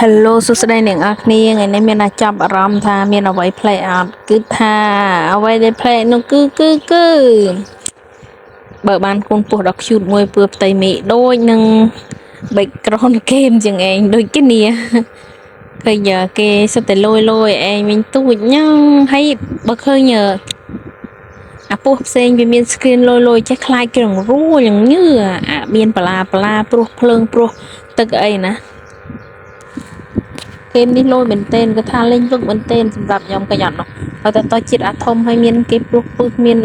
Hello សួស្តីអ្នកនរគ្នាថ្ងៃនេះមានតែចាប់អារម្មណ៍ថាមានអ្វីប្លែកអត់គឺថាអ្វីដែលប្លែកនោះគឺបើបានកូនពស់ដ៏ cute មួយពើផ្ទៃមេឃដូចនឹង background game ជាងឯងដូចគ្នាឃើញគេសុទ្ធតែលយឯងវិញទូចញ៉ឹងហើយបើឃើញអាពស់ផ្សេងវាមាន screen លយចេះខ្លាចគេរងរួលយ៉ាងញើអាមានបលាព្រោះភ្លើងព្រោះទឹកអីណាเกมនេះលយមែនតើគាត់ថាលេងវឹកមែនតើសម្រាប់ខ្ញុំក៏យ៉ាងនោះហើយតែតោះជាតិអាធំហើយមានគេព្រោះពឹសមាន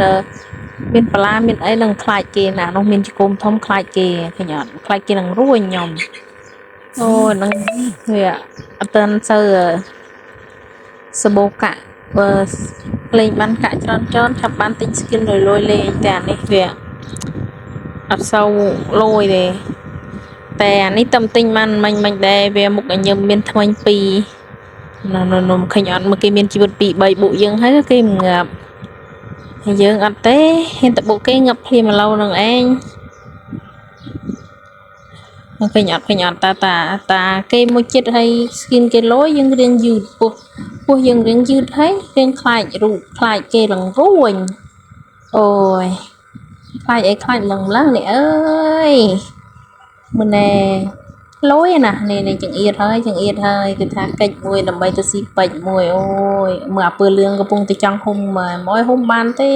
បលាមានអីនឹងខ្លាចគេណានោះមានជង្គង់ធំខ្លាចគេឃើញអត់ខ្លាចគេនឹងរួញខ្ញុំអូនឹងវាអត់ទាន់សូវសបោកាក់បើលេងបានកាក់ច្រើនចាប់បានទិញ skin លយលេងតែអានេះវាអត់សូវលយទេតែអានេះតំទិញបានមិនដែរវាមុខញញឹមមានថ្មិញ2នំឃើញអត់មកគេមានជីវិត2 3បុកយើងហើយគេងាប់ហើយយើងអត់ទេហ៊ានតបុកគេងាប់ភ្លាមឥឡូវនឹងឯងឃើញអត់តាគេមួយចិត្តហើយ skin គេលយយើងរៀងយឺតពោះយើងរៀងយឺតហើយរៀងខ្លាចរូបខ្លាចគេលងរួញអូយខ្លាចអីខ្លាចឡើងនេះអើយមុនណែលយណានេះចង្អៀតហើយគឺថាកិច្ចមួយដើម្បីទៅស៊ីពេជ្រមួយអូយមើលអាពើលឿងកំពុងតែចង់ហុំមកហុំបានទេ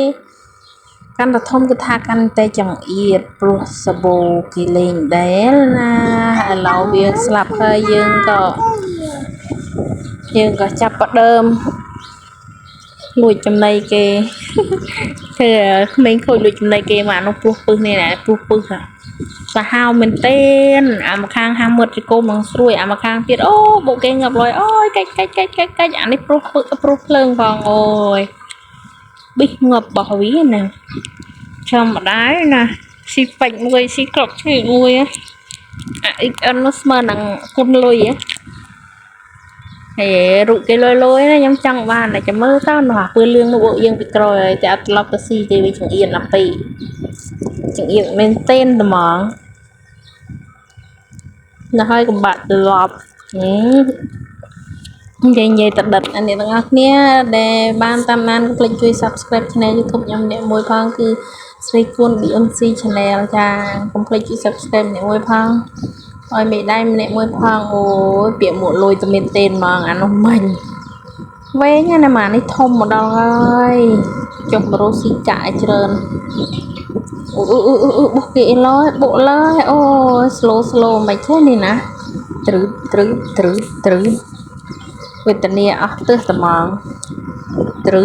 កាន់តែធំគឺថាកាន់តែចង្អៀតព្រោះសបូគេលេងដែលណាឥឡូវវាស្លាប់ហើយយើងក៏ចាប់ផ្ដើមលួចចំណៃគេធ្វើក្មេងខូចលួចចំណៃគេមកនោះពោះពឹសនេះណាពោះពឹសសាហាវមែនទេអាមកខាងហាមុតជគុំនឹងស្រួយអាមកខាងទៀតអូបុកគេងាប់លយអូយកាច់អានេះព្រោះភ្លើងផងអូយប៊ីសងាប់របស់វាណាធម្មតាណាស៊ីពេជ្រមួយស៊ីក្របឈើមួយអា XN នោះស្មើនឹងគុណលុយហេរូបគេលយណាខ្ញុំចង់បានតែចាំមើលតើនោះអាពើលឿងនោះយើងពីក្រោយហើយតែអត់ត្រឡប់ទៅស៊ីទេវាចង្អៀតណាស់ពេកចង្អៀតមែនទេត្មងនៅហើយកំបាក់ត្រឡប់និយាយតដិតអ្នកទាំងអស់គ្នាដែលបានតាមដានកុំភ្លេចជួយ Subscribe Channel YouTube ខ្ញុំអ្នកមួយផងគឺស្រីគួន BMC Channel ចាកុំភ្លេចជួយ Subscribe អ្នកមួយផងឲ្យមេដៃម្នាក់មួយផងអូយពាក្យមួកលុយតែមែនទេហ្មងអានោះមិញវែងណាម៉ានេះធំមកដល់ហើយចុះមករស់ស៊ីចាក់ឲ្យច្រើនបុកគេឡើយបុកឡើយអូយ slow មិនទេនេះណាត្រឺវេទនាអស់ទើសត្មងត្រឺ